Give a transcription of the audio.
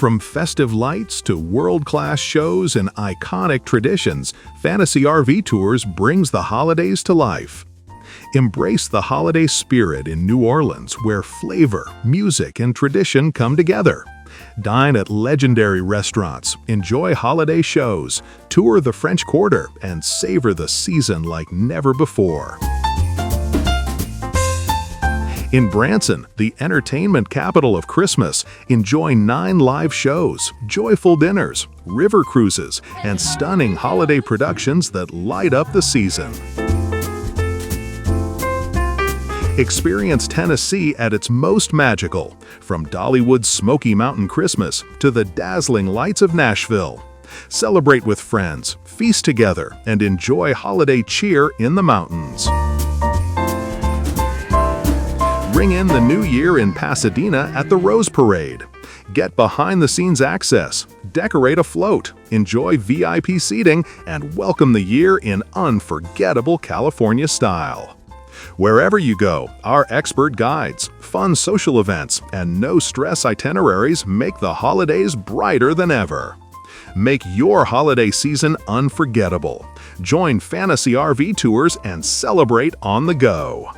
From festive lights to world-class shows and iconic traditions, Fantasy RV Tours brings the holidays to life. Embrace the holiday spirit in New Orleans, where flavor, music, and tradition come together. Dine at legendary restaurants, enjoy holiday shows, tour the French Quarter, and savor the season like never before. In Branson, the entertainment capital of Christmas, enjoy 9 live shows, joyful dinners, river cruises, and stunning holiday productions that light up the season. Experience Tennessee at its most magical, from Dollywood's Smoky Mountain Christmas to the dazzling lights of Nashville. Celebrate with friends, feast together, and enjoy holiday cheer in the mountains. Ring in the new year in Pasadena at the Rose Parade. Get behind-the-scenes access, decorate a float, enjoy VIP seating, and welcome the year in unforgettable California style. Wherever you go, our expert guides, fun social events, and no-stress itineraries make the holidays brighter than ever. Make your holiday season unforgettable. Join Fantasy RV Tours and celebrate on the go.